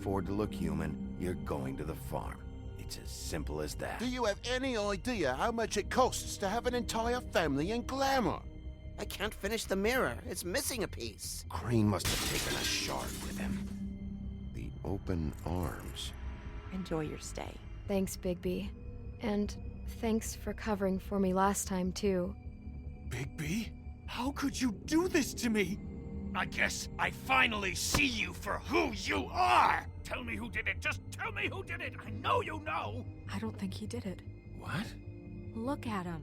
afford to look human, you're going to the farm. It's as simple as that. Do you have any idea how much it costs to have an entire family in Glamour? I can't finish the mirror. It's missing a piece. Crane must have taken a shard with him. The open arms. Enjoy your stay. Thanks, Bigby. And thanks for covering for me last time, too. Bigby? How could you do this to me? I guess I finally see you for who you are! Tell me who did it! Just tell me who did it! I know you know! I don't think he did it. What? Look at him.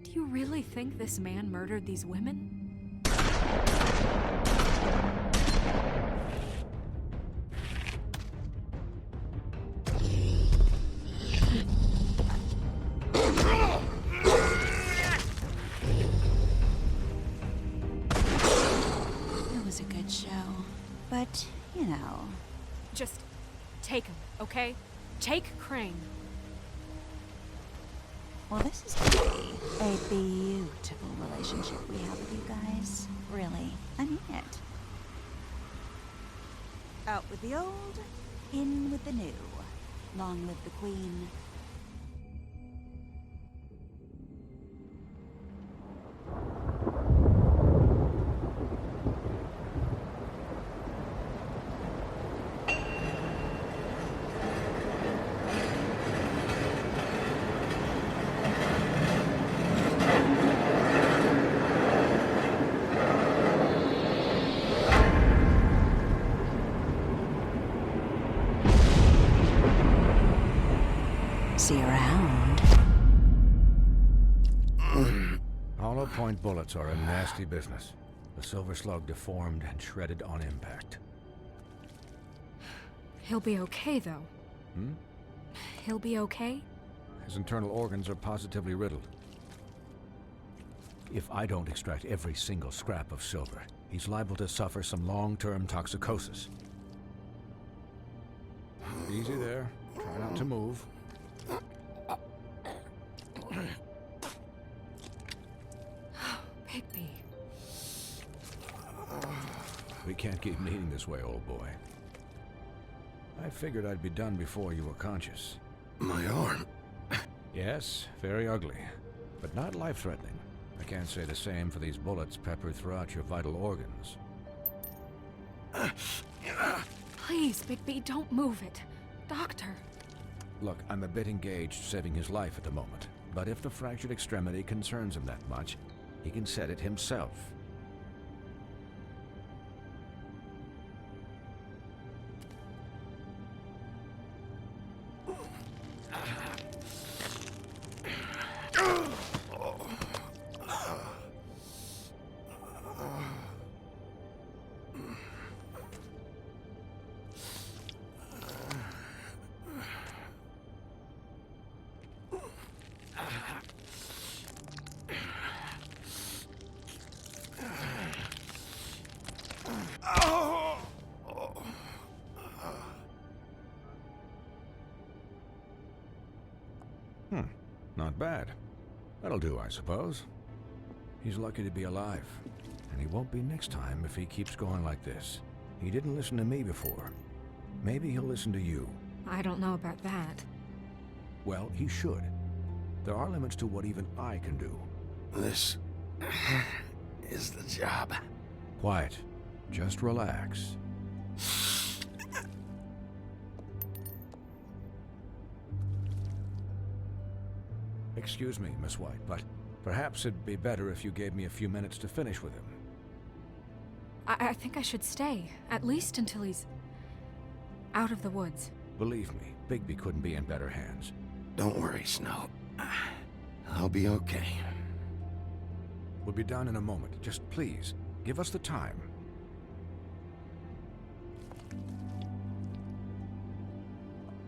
Do you really think this man murdered these women? It was a good show. But, you know... Just take him, okay? Take Crane. Well, this is gonna be a beautiful relationship we have with you guys. Really. I mean it. Out with the old, in with the new. Long live the Queen. See you around. Hollow point bullets are a nasty business. The Silver Slug deformed and shredded on impact. He'll be okay, though. Hmm? He'll be okay? His internal organs are positively riddled. If I don't extract every single scrap of silver, he's liable to suffer some long-term toxicosis. Easy there. Try not to move. Bigby. We can't keep meeting this way, old boy. I figured I'd be done before you were conscious. My arm. Yes, very ugly, but not life-threatening. I can't say the same for these bullets peppered throughout your vital organs. Please, Bigby, don't move it. Doctor. Look, I'm a bit engaged saving his life at the moment, but if the fractured extremity concerns him that much, he can set it himself. Not bad. That'll do, I suppose. He's lucky to be alive, and he won't be next time if he keeps going like this. He didn't listen to me before. Maybe he'll listen to you. I don't know about that. Well, he should. There are limits to what even I can do. This is the job. Quiet. Just relax. Excuse me, Miss White, but perhaps it'd be better if you gave me a few minutes to finish with him. I think I should stay, at least until he's out of the woods. Believe me, Bigby couldn't be in better hands. Don't worry, Snow. I'll be okay. We'll be done in a moment. Just please, give us the time.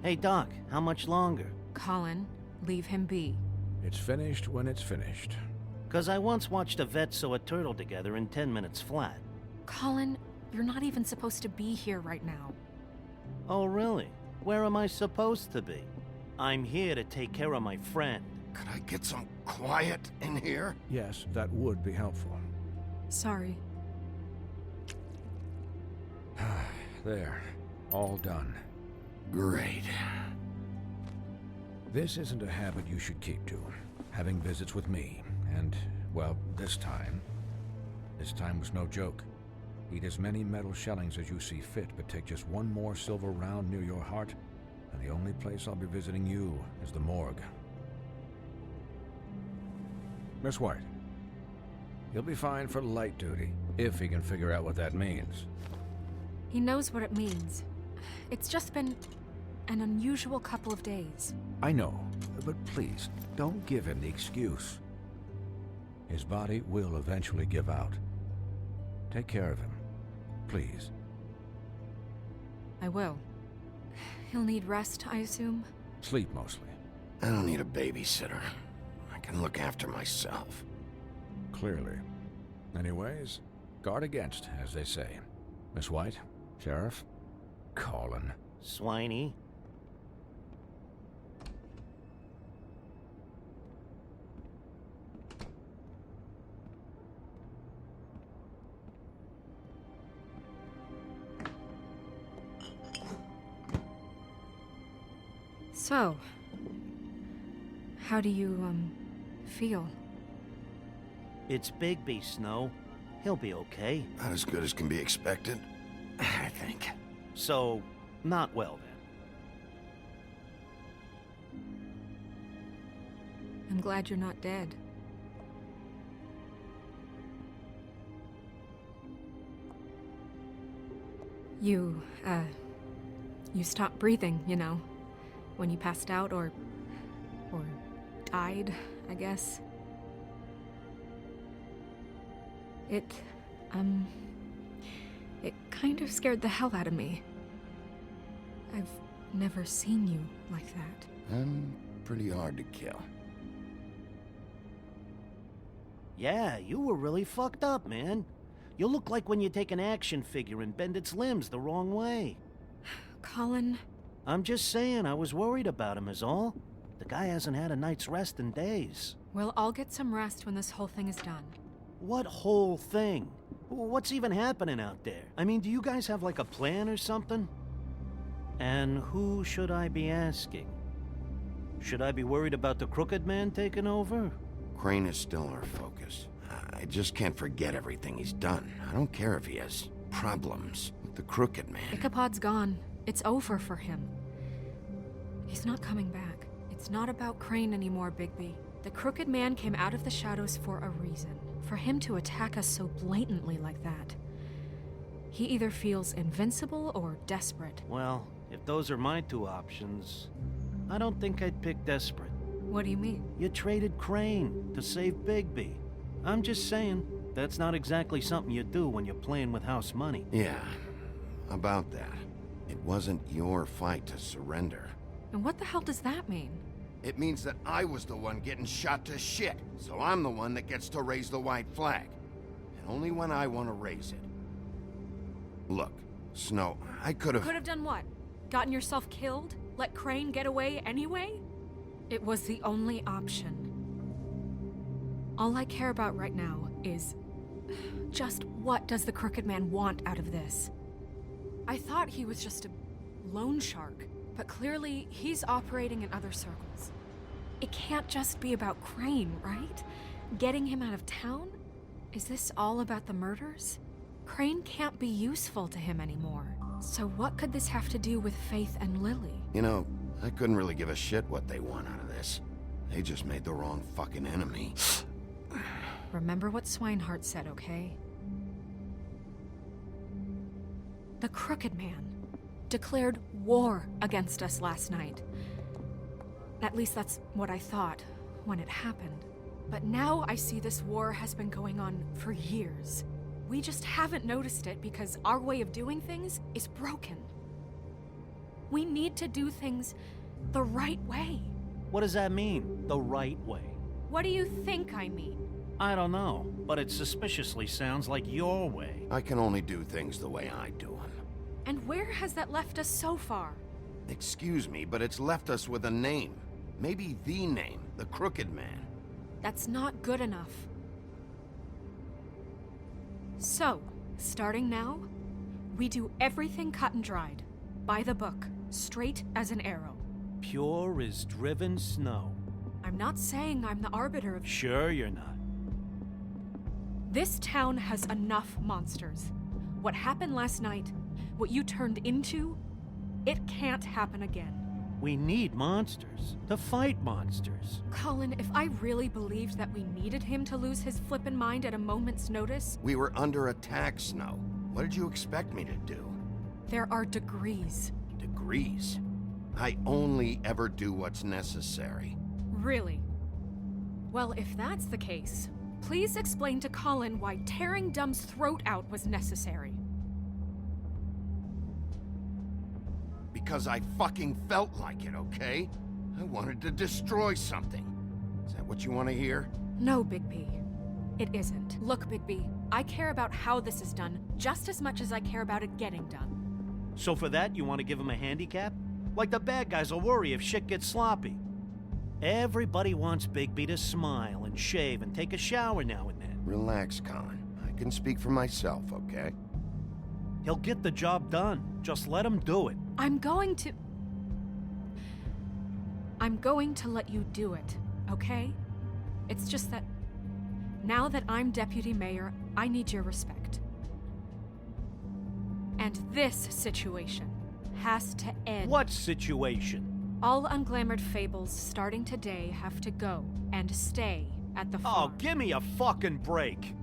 Hey, Doc, how much longer? Colin, leave him be. It's finished when it's finished. 'Cause I once watched a vet sew a turtle together in 10 minutes flat. Colin, you're not even supposed to be here right now. Oh, really? Where am I supposed to be? I'm here to take care of my friend. Could I get some quiet in here? Yes, that would be helpful. Sorry. There. All done. Great. This isn't a habit you should keep to. Having visits with me, and, well, this time was no joke. Eat as many metal shellings as you see fit, but take just one more silver round near your heart, and the only place I'll be visiting you is the morgue. Miss White, he'll be fine for light duty, if he can figure out what that means. He knows what it means. It's just been an unusual couple of days. I know, but please, don't give him the excuse. His body will eventually give out. Take care of him, please. I will. He'll need rest, I assume? Sleep mostly. I don't need a babysitter. I can look after myself. Clearly. Anyways, guard against, as they say. Miss White, Sheriff, Colin. Swiney. So, how do you, feel? It's Bigby, Snow. He'll be okay. Not as good as can be expected, I think. So, not well then. I'm glad you're not dead. You stopped breathing, you know, when you passed out or died, I guess. It kind of scared the hell out of me. I've never seen you like that. I'm pretty hard to kill. Yeah, you were really fucked up, man. You look like when you take an action figure and bend its limbs the wrong way. Colin... I'm just saying, I was worried about him is all. The guy hasn't had a night's rest in days. Well, I'll get some rest when this whole thing is done. What whole thing? What's even happening out there? I mean, do you guys have like a plan or something? And who should I be asking? Should I be worried about the Crooked Man taking over? Crane is still our focus. I just can't forget everything he's done. I don't care if he has problems with the Crooked Man. Ichabod's gone. It's over for him. He's not coming back. It's not about Crane anymore, Bigby. The Crooked Man came out of the shadows for a reason. For him to attack us so blatantly like that. He either feels invincible or desperate. Well, if those are my two options, I don't think I'd pick desperate. What do you mean? You traded Crane to save Bigby. I'm just saying, that's not exactly something you do when you're playing with house money. Yeah, about that. It wasn't your fight to surrender. And what the hell does that mean? It means that I was the one getting shot to shit, so I'm the one that gets to raise the white flag. And only when I want to raise it. Look, Snow, I could have... Could have done what? Gotten yourself killed? Let Crane get away anyway? It was the only option. All I care about right now is... just what does the Crooked Man want out of this? I thought he was just a loan shark, but clearly he's operating in other circles. It can't just be about Crane, right? Getting him out of town? Is this all about the murders? Crane can't be useful to him anymore. So what could this have to do with Faith and Lily? You know, I couldn't really give a shit what they want out of this. They just made the wrong fucking enemy. Remember what Swinehart said, okay? The Crooked Man declared war against us last night. At least that's what I thought when it happened. But now I see this war has been going on for years. We just haven't noticed it because our way of doing things is broken. We need to do things the right way. What does that mean, the right way? What do you think I mean? I don't know, but it suspiciously sounds like your way. I can only do things the way I do them. And where has that left us so far? Excuse me, but it's left us with a name. Maybe the name, the Crooked Man. That's not good enough. So, starting now, we do everything cut and dried, by the book, straight as an arrow. Pure as driven snow. I'm not saying I'm the arbiter of... Sure you're not. This town has enough monsters. What happened last night, what you turned into, it can't happen again. We need monsters to fight monsters. Colin, if I really believed that we needed him to lose his flippin' mind at a moment's notice, We were under attack, Snow. What did you expect me to do? there are degrees. Degrees. I only ever do what's necessary. Really? Well, if that's the case, please explain to Colin why tearing Dumb's throat out was necessary. Because I fucking felt like it, okay? I wanted to destroy something. Is that what you want to hear? No, Bigby. It isn't. Look, Bigby, I care about how this is done just as much as I care about it getting done. So for that, you want to give him a handicap? Like the bad guys will worry if shit gets sloppy. Everybody wants Bigby to smile and shave and take a shower now and then. Relax, Colin. I can speak for myself, okay? He'll get the job done. Just let him do it. I'm going to let you do it, okay? It's just that now that I'm deputy mayor, I need your respect. And this situation has to end. What situation? All unglamored fables starting today have to go and stay at the Oh, farm. give me a fucking break.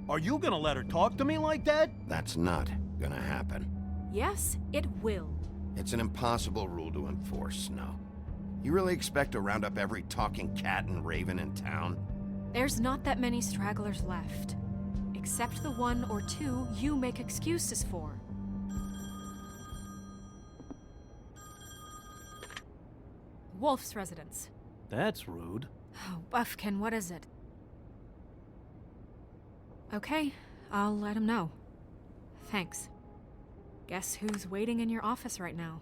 Are you gonna let her talk to me like that? That's not gonna happen. Yes, it will. It's an impossible rule to enforce, Snow. You really expect to round up every talking cat and raven in town? There's not that many stragglers left, except the one or two you make excuses for. Wolf's residence. That's rude. Oh, Buffkin, what is it? Okay, I'll let him know. Thanks. Guess who's waiting in your office right now?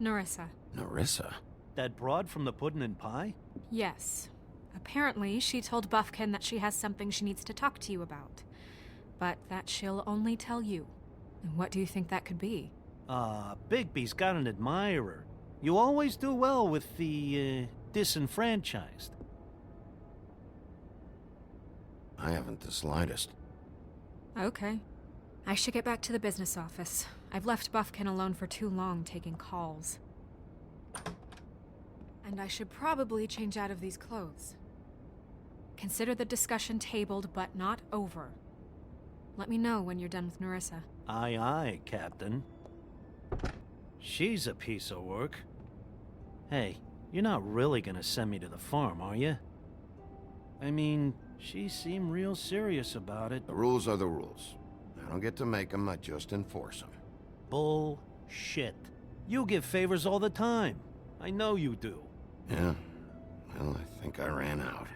Nerissa. Nerissa? That broad from the Puddin' and Pie? Yes. Apparently, she told Buffkin that she has something she needs to talk to you about. But that she'll only tell you. And what do you think that could be? Bigby's got an admirer. You always do well with the, disenfranchised. I haven't the slightest. Okay. I should get back to the business office. I've left Buffkin alone for too long taking calls. And I should probably change out of these clothes. Consider the discussion tabled, but not over. Let me know when you're done with Nerissa. Aye, aye, Captain. She's a piece of work. Hey, you're not really gonna send me to the farm, are you? I mean, she seemed real serious about it. The rules are the rules. I don't get to make them, I just enforce them. Bullshit. You give favors all the time. I know you do. Yeah? Well, I think I ran out.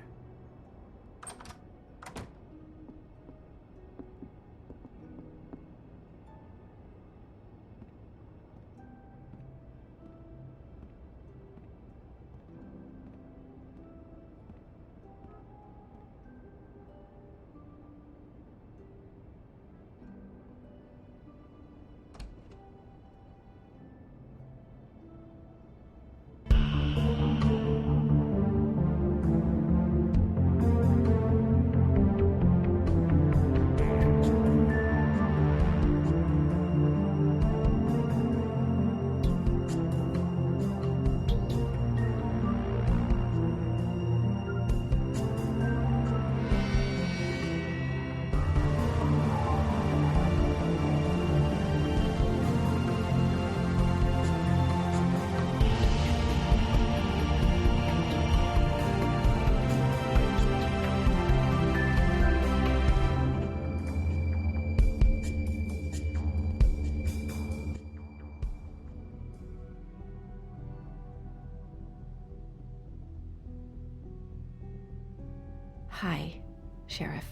Hi, Sheriff.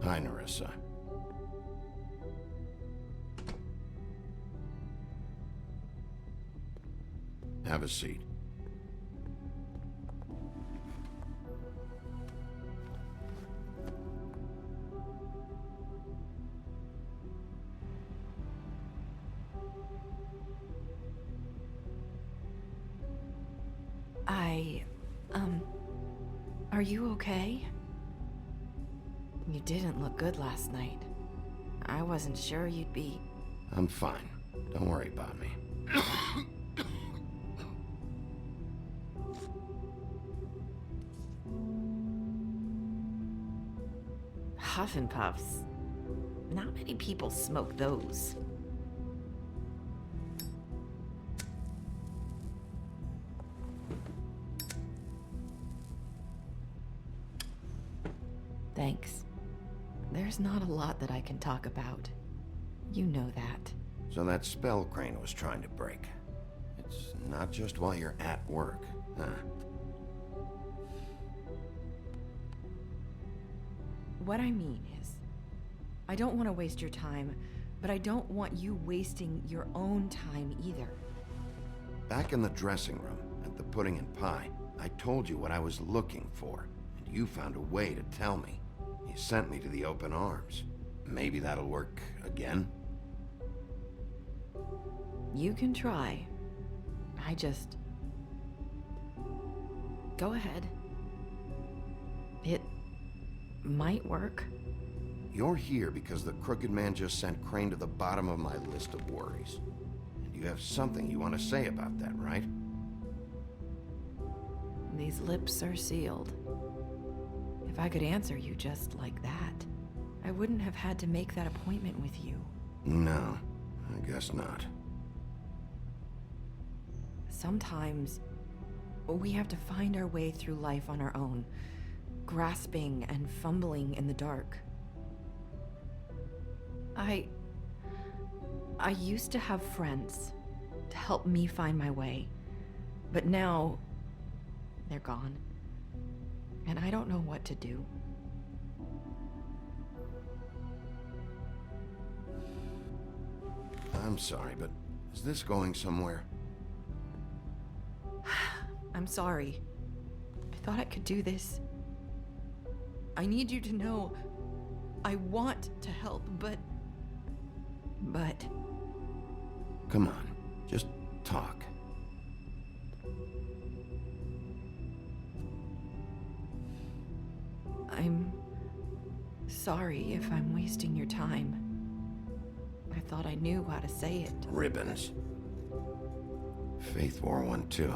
Hi, Nerissa. Have a seat. Are you okay? You didn't look good last night. I wasn't sure you'd be... I'm fine. Don't worry about me. Huff and Puffs. Not many people smoke those. Thanks. There's not a lot that I can talk about. You know that. So that spell Crane was trying to break. It's not just while you're at work, huh? What I mean is, I don't want to waste your time, but I don't want you wasting your own time either. Back in the dressing room, at the Pudding and Pie, I told you what I was looking for, and you found a way to tell me. You sent me to the open arms. Maybe that'll work again? You can try. I just... Go ahead. It might work. You're here because the Crooked Man just sent Crane to the bottom of my list of worries. And you have something you want to say about that, right? These lips are sealed. If I could answer you just like that, I wouldn't have had to make that appointment with you. No, I guess not. Sometimes, we have to find our way through life on our own, grasping and fumbling in the dark. I used to have friends to help me find my way, but now they're gone, and I don't know what to do. I'm sorry, but is this going somewhere? I'm sorry. I thought I could do this. I need you to know I want to help, but... Come on, just talk. I'm sorry if I'm wasting your time. I thought I knew how to say it. Ribbons. Faith wore one too.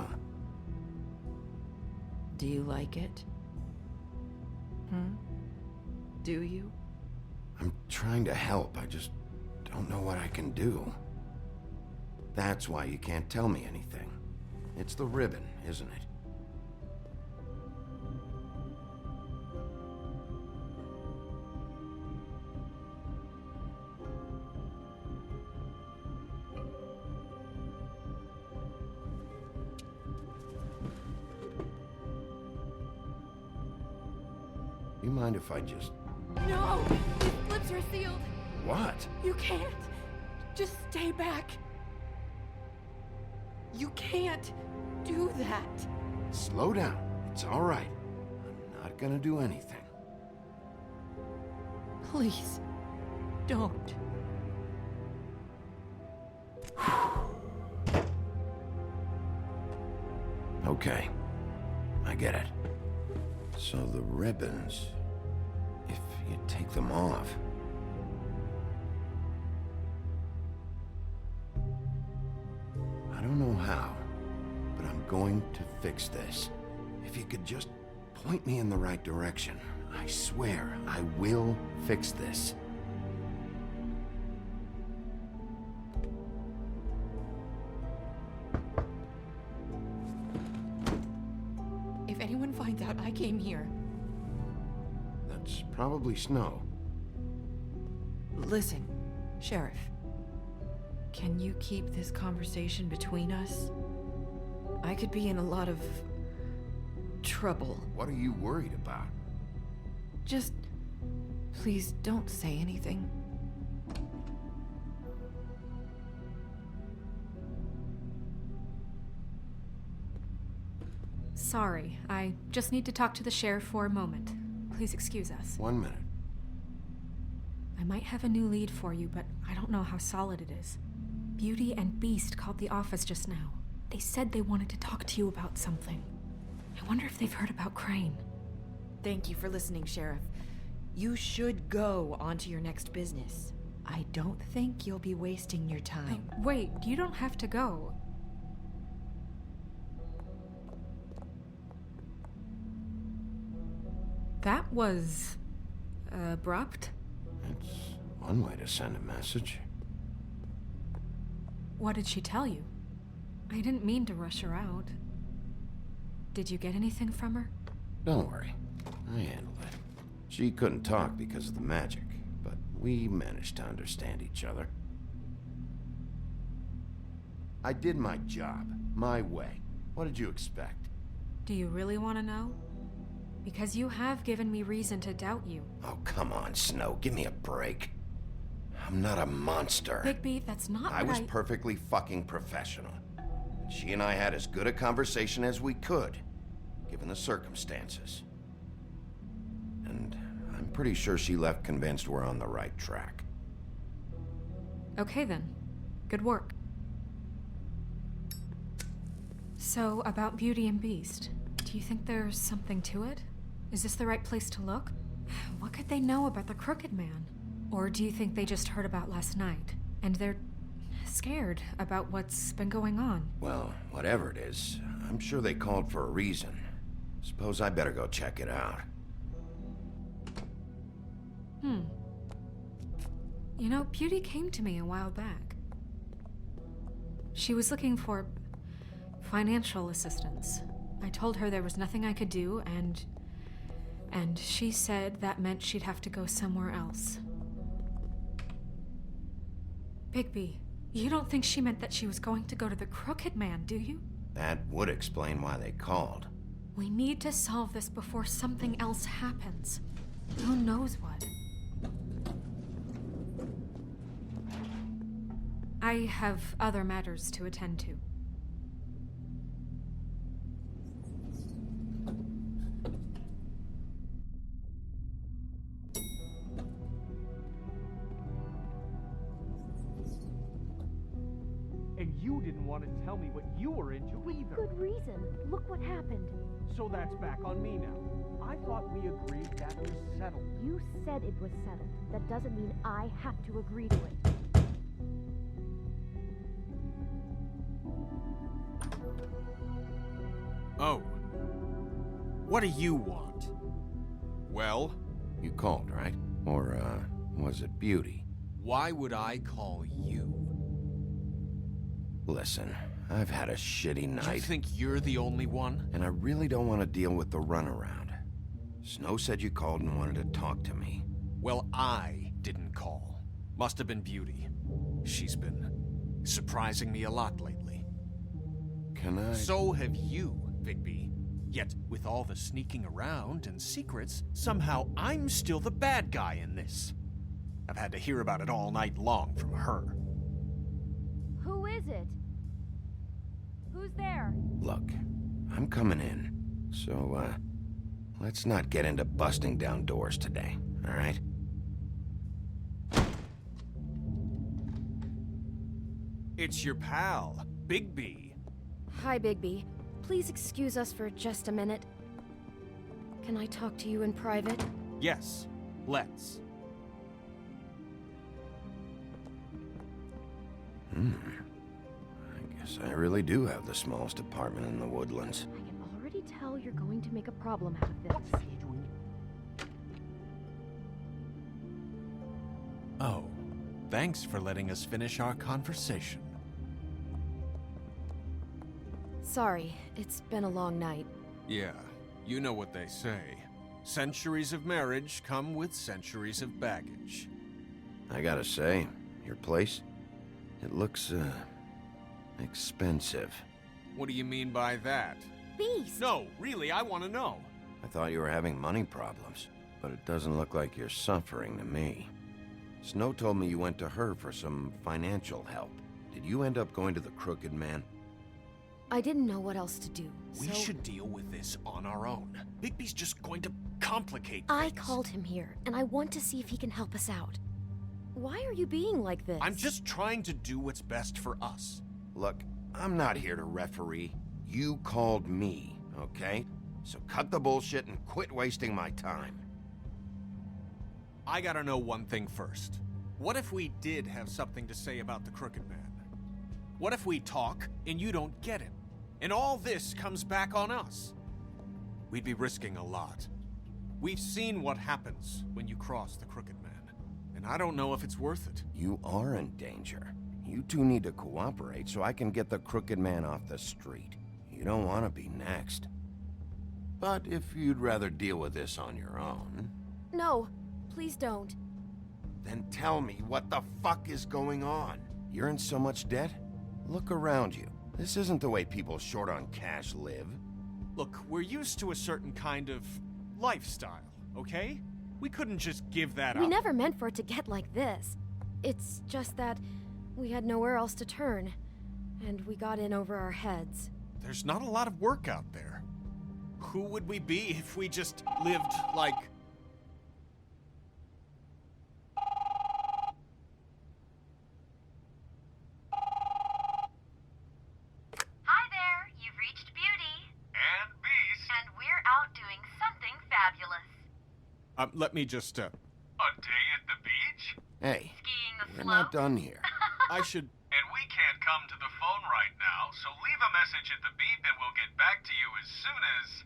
Do you like it? Do you? I'm trying to help, I just don't know what I can do. That's why you can't tell me anything. It's the ribbon, isn't it? You mind if I just... No! His lips are sealed! What? You can't! Just stay back! You can't do that! Slow down. It's all right. I'm not gonna do anything. Please, don't. Okay. I get it. So the ribbons... if you take them off... I don't know how, but I'm going to fix this. If you could just point me in the right direction, I swear I will fix this. If anyone finds out I came here... That's probably Snow. Listen, Sheriff. Can you keep this conversation between us? I could be in a lot of... trouble. What are you worried about? Just... please don't say anything. Sorry, I just need to talk to the sheriff for a moment. Please excuse us. 1 minute. I might have a new lead for you, but I don't know how solid it is. Beauty and Beast called the office just now. They said they wanted to talk to you about something. I wonder if they've heard about Crane. Thank you for listening, Sheriff. You should go on to your next business. I don't think you'll be wasting your time. Wait, you don't have to go. That was abrupt. It's one way to send a message. What did she tell you? I didn't mean to rush her out. Did you get anything from her? Don't worry. I handled it. She couldn't talk because of the magic, but we managed to understand each other. I did my job, my way. What did you expect? Do you really want to know? Because you have given me reason to doubt you. Oh, come on, Snow. Give me a break. I'm not a monster. Bigby, that's not I what was perfectly fucking professional. She and I had as good a conversation as we could, given the circumstances. And I'm pretty sure she left convinced we're on the right track. Okay then. Good work. So, about Beauty and Beast, do you think there's something to it? Is this the right place to look? What could they know about the Crooked Man? Or do you think they just heard about last night, and they're scared about what's been going on? Well, whatever it is, I'm sure they called for a reason. Suppose I better go check it out. You know, Beauty came to me a while back. She was looking for financial assistance. I told her there was nothing I could do, and she said that meant she'd have to go somewhere else. Bigby, you don't think she meant that she was going to go to the Crooked Man, do you? That would explain why they called. We need to solve this before something else happens. Who knows what? I have other matters to attend to. And you didn't want to tell me what you were into either. Good reason. Look what happened. So that's back on me now. I thought we agreed that was settled. You said it was settled. That doesn't mean I have to agree to it. Oh. What do you want? Well? You called, right? Or, was it Beauty? Why would I call you? Listen, I've had a shitty night. You think you're the only one? And I really don't want to deal with the runaround. Snow said you called and wanted to talk to me. Well, I didn't call. Must have been Beauty. She's been surprising me a lot lately. Can I? So have you, Bigby. Yet, with all the sneaking around and secrets, somehow I'm still the bad guy in this. I've had to hear about it all night long from her. Who is it? Who's there? Look, I'm coming in. So, let's not get into busting down doors today, all right? It's your pal, Bigby. Hi, Bigby. Please excuse us for just a minute. Can I talk to you in private? Yes, let's. I guess I really do have the smallest apartment in the Woodlands. I can already tell you're going to make a problem out of this. Oh, thanks for letting us finish our conversation. Sorry, it's been a long night. Yeah, you know what they say. Centuries of marriage come with centuries of baggage. I gotta say, your place, it looks, expensive. What do you mean by that? Beast! No, really, I want to know. I thought you were having money problems, but it doesn't look like you're suffering to me. Snow told me you went to her for some financial help. Did you end up going to the Crooked Man? I didn't know what else to do, We so should deal with this on our own. Bigby's just going to complicate I things. called him here, and I want to see if he can help us out. Why are you being like this? I'm just trying to do what's best for us. Look, I'm not here to referee. You called me, okay? So cut the bullshit and quit wasting my time. I gotta know one thing first. What if we did have something to say about the Crooked Man? What if we talk and you don't get him? And all this comes back on us? We'd be risking a lot. We've seen what happens when you cross the Crooked Man, and I don't know if it's worth it. You are in danger. You two need to cooperate so I can get the Crooked Man off the street. You don't want to be next. But if you'd rather deal with this on your own... No, please don't. Then tell me what the fuck is going on. You're in so much debt? Look around you. This isn't the way people short on cash live. Look, we're used to a certain kind of lifestyle, okay? We couldn't just give that up. We never meant for it to get like this. It's just that we had nowhere else to turn, and we got in over our heads. There's not a lot of work out there. Who would we be if we just lived like... Hi there, you've reached Beauty. And Beast. And we're out doing something fabulous. let me just, A day at the beach? Hey, Skiing the we're slope? not done here. I should... And we can't come to the phone right now, so leave a message at the beep and we'll get back to you as soon as...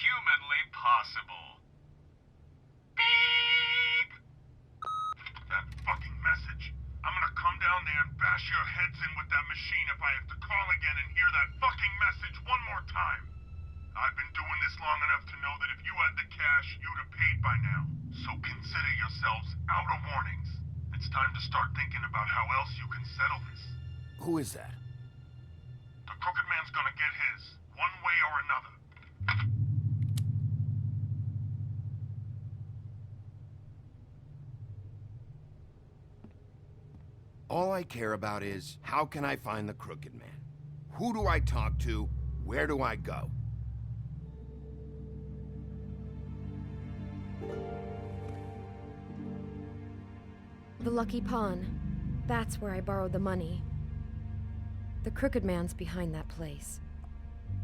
humanly possible. Beep! That fucking message. I'm gonna come down there and bash your heads in with that machine if I have to call again and hear that fucking message one more time. I've been doing this long enough to know that if you had the cash, you'd have paid by now. So consider yourselves out of warnings. It's time to start thinking about how else you can settle this. Who is that? The Crooked Man's gonna get his, one way or another. All I care about is, how can I find the Crooked Man? Who do I talk to? Where do I go? The Lucky Pawn. That's where I borrowed the money. The Crooked Man's behind that place.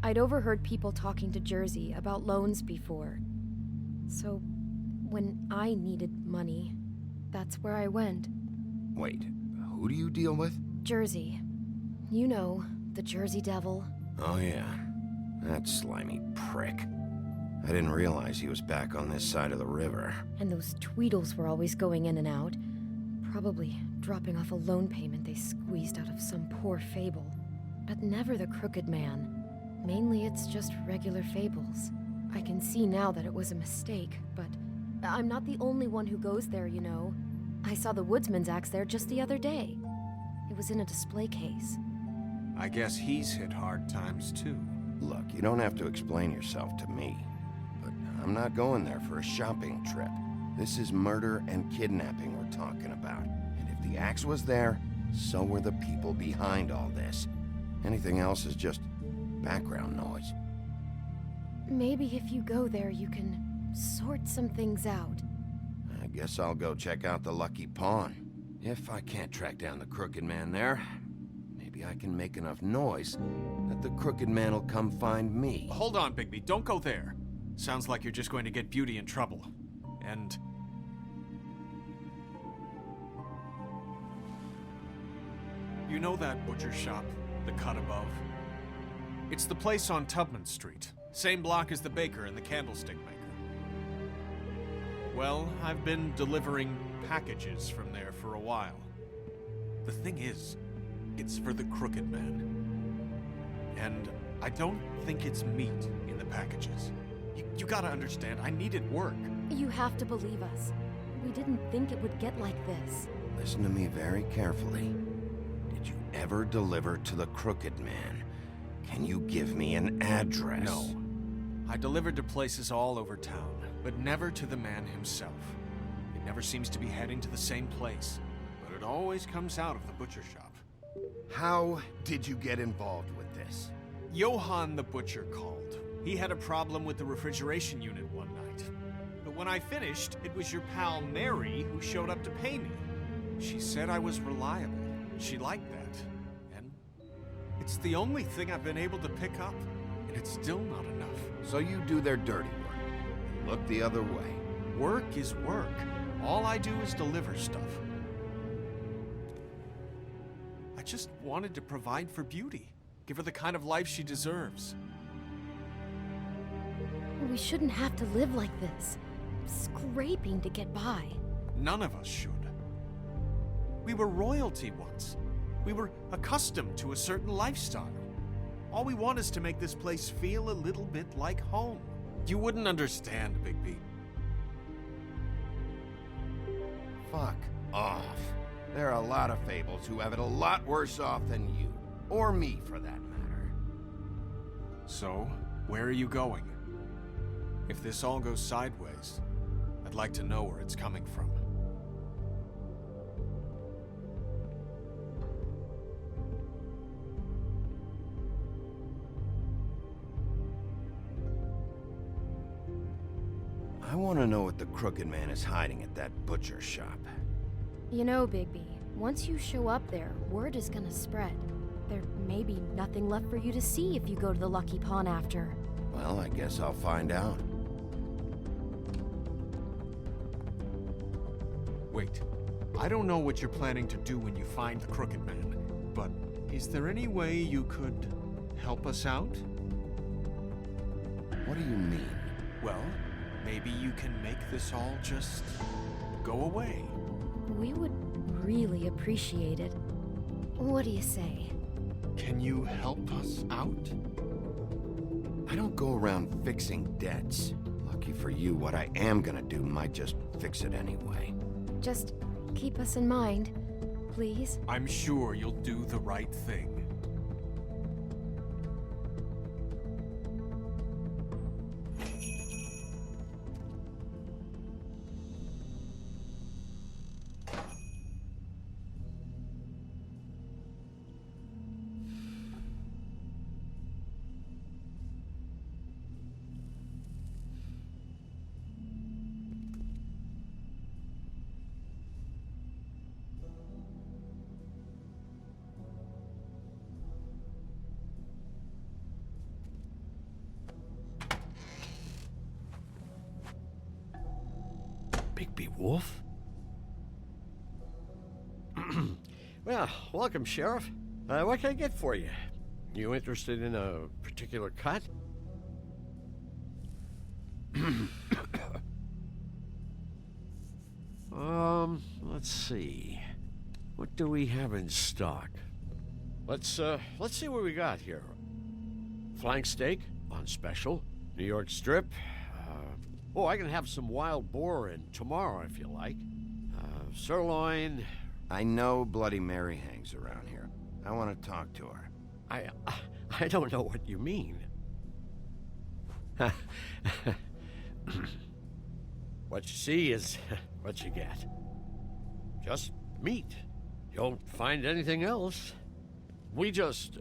I'd overheard people talking to Jersey about loans before. So, when I needed money, that's where I went. Wait, who do you deal with? Jersey. You know, the Jersey Devil. Oh yeah, that slimy prick. I didn't realize he was back on this side of the river. And those Tweedles were always going in and out. Probably dropping off a loan payment they squeezed out of some poor fable. But never the Crooked Man. Mainly it's just regular fables. I can see now that it was a mistake, but I'm not the only one who goes there, you know. I saw the Woodsman's axe there just the other day. It was in a display case. I guess he's hit hard times too. Look, you don't have to explain yourself to me. But I'm not going there for a shopping trip. This is murder and kidnapping we're talking about. And if the axe was there, so were the people behind all this. Anything else is just background noise. Maybe if you go there, you can sort some things out. I guess I'll go check out the Lucky Pawn. If I can't track down the Crooked Man there, maybe I can make enough noise that the Crooked Man will come find me. Hold on, Bigby. Don't go there. Sounds like you're just going to get Beauty in trouble. And... you know that butcher shop, the cut above? It's the place on Tubman Street. Same block as the baker and the candlestick maker. Well, I've been delivering packages from there for a while. The thing is, it's for the Crooked Man. And I don't think it's meat in the packages. You gotta understand, I needed work. You have to believe us. We didn't think it would get like this. Listen to me very carefully. Did you ever deliver to the Crooked Man? Can you give me an address? No. I delivered to places all over town, but never to the man himself. It never seems to be heading to the same place, but it always comes out of the butcher shop. How did you get involved with this? Johann the butcher called. He had a problem with the refrigeration unit one night. But when I finished, it was your pal Mary who showed up to pay me. She said I was reliable. She liked that. And it's the only thing I've been able to pick up. and it's still not enough. So you do their dirty work. And look the other way. Work is work. All I do is deliver stuff. I just wanted to provide for Beauty. Give her the kind of life she deserves. We shouldn't have to live like this, scraping to get by. None of us should. We were royalty once. We were accustomed to a certain lifestyle. All we want is to make this place feel a little bit like home. You wouldn't understand, Bigby. Fuck off. There are a lot of fables who have it a lot worse off than you. Or me, for that matter. So, where are you going? If this all goes sideways, I'd like to know where it's coming from. I want to know what the Crooked Man is hiding at that butcher shop. You know, Bigby, once you show up there, word is gonna spread. There may be nothing left for you to see if you go to the Lucky Pawn after. Well, I guess I'll find out. Wait, I don't know what you're planning to do when you find the Crooked Man, but is there any way you could help us out? What do you mean? Well, maybe you can make this all just go away. We would really appreciate it. What do you say? Can you help us out? I don't go around fixing debts. Lucky for you, what I am gonna do might just fix it anyway. Just keep us in mind, please. I'm sure you'll do the right thing. Bigby Wolf? Well, welcome, Sheriff. What can I get for you? You interested in a particular cut? Let's see. What do we have in stock? Let's see what we got here. Flank steak on special. New York strip. Oh, I can have some wild boar in tomorrow if you like. Sirloin. I know Bloody Mary hangs around here. I want to talk to her. I don't know what you mean. What you see is what you get. Just meat. You don't find anything else. We just,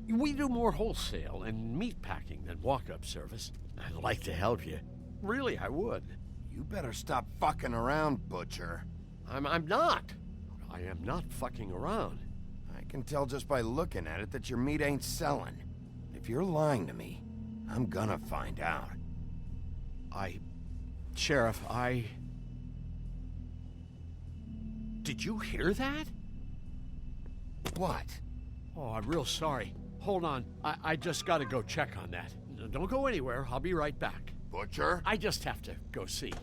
we do more wholesale and meat packing than walk-up service. I'd like to help you. Really, I would. You better stop fucking around, Butcher. I'm not. I am not fucking around. I can tell just by looking at it that your meat ain't selling. If you're lying to me, I'm gonna find out. Sheriff, Did you hear that? What? Oh, I'm real sorry. Hold on. I just gotta go check on that. Don't go anywhere. I'll be right back. Butcher? I just have to go see.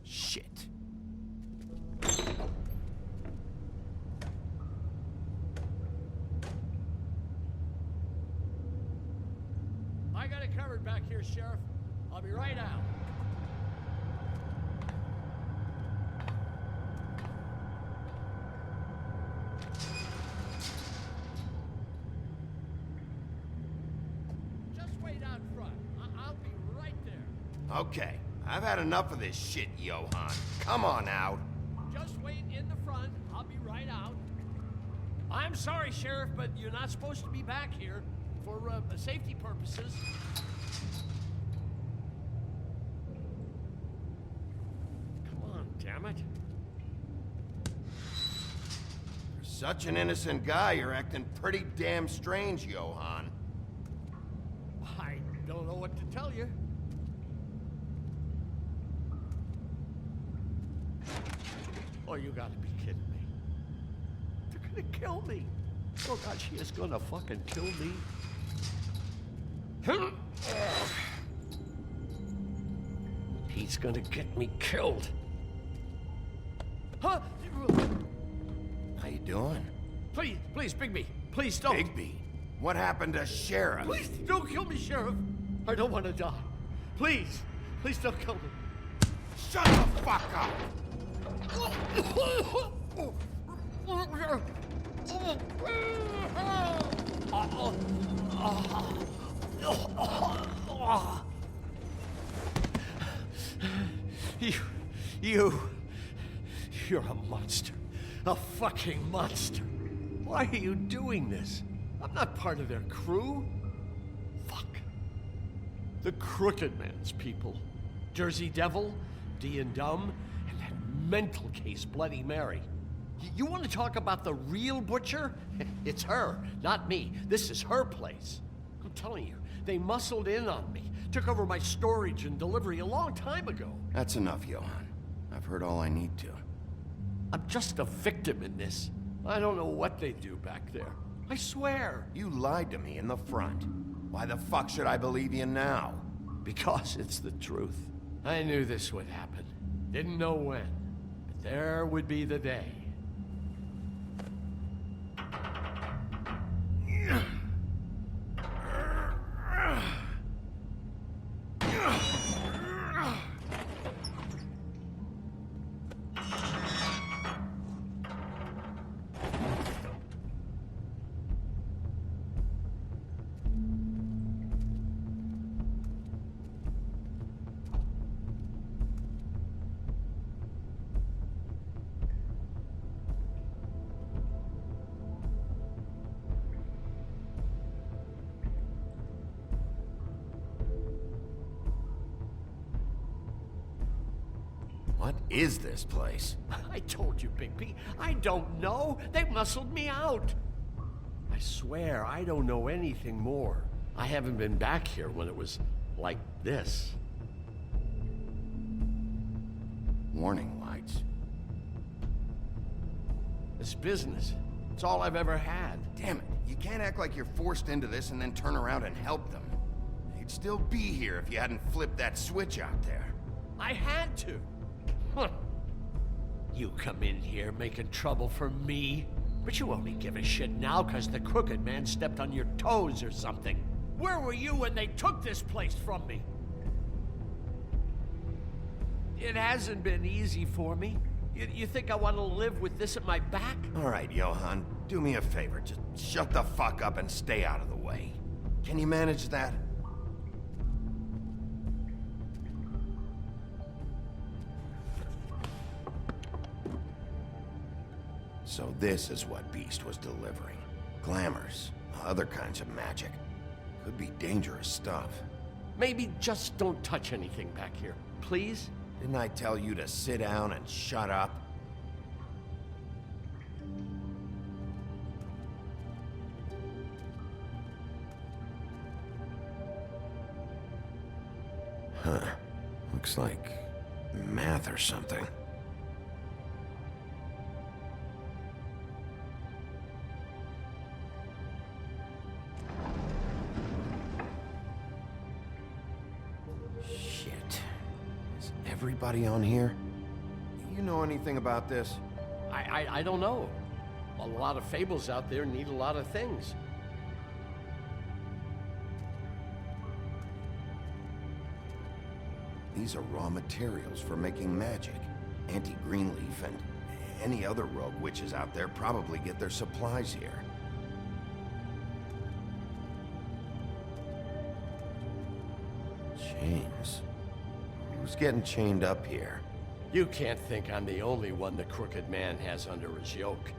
Shit. I got it covered back here, Sheriff. I'll be right out. Just wait out front. I'll be right there. Okay, I've had enough of this shit, Johan. Come on out. Just wait in the front. I'll be right out. I'm sorry, Sheriff, but you're not supposed to be back here for safety purposes. Come on, damn it. such an innocent guy, you're acting pretty damn strange, Johann. I don't know what to tell you. Oh, you gotta be kidding me. They're gonna kill me. Oh God, she is gonna fucking kill me. He's gonna get me killed. Huh? How you doing? Please, please, Bigby. Please don't. Bigby? What happened to Sheriff? Please don't kill me, Sheriff. I don't want to die. Please, please don't kill me. Shut the fuck up! You're a monster. A fucking monster. Why are you doing this? I'm not part of their crew. Fuck. The Crooked Man's people. Jersey Devil, D and Dumb, and that mental case, Bloody Mary. You want to talk about the real butcher? It's her, not me. This is her place. I'm telling you, they muscled in on me, took over my storage and delivery a long time ago. That's enough, Johann. I've heard all I need to. I'm just a victim in this. I don't know what they do back there. I swear. You lied to me in the front. Why the fuck should I believe you now? Because it's the truth. I knew this would happen. Didn't know when. But there would be the day. What is this place? I told you, Bigby. I don't know. They muscled me out. I swear, I don't know anything more. I haven't been back here when it was like this. Warning lights. It's business. It's all I've ever had. Damn it. You can't act like you're forced into this and then turn around and help them. You'd still be here if you hadn't flipped that switch out there. I had to. Huh. You come in here making trouble for me, but you only give a shit now because the Crooked Man stepped on your toes or something. Where were you when they took this place from me? It hasn't been easy for me. You think I want to live with this at my back? All right, Johann, do me a favor. Just shut the fuck up and stay out of the way. Can you manage that? So this is what Beast was delivering. Glamours, other kinds of magic. Could be dangerous stuff. Maybe just don't touch anything back here, please? Didn't I tell you to sit down and shut up? Huh. Looks like math or something. Everybody on here? You know anything about this? I don't know. A lot of fables out there need a lot of things. These are raw materials for making magic. Auntie Greenleaf and any other rogue witches out there probably get their supplies here. Chains. Who's getting chained up here? You can't think I'm the only one the Crooked Man has under his yoke.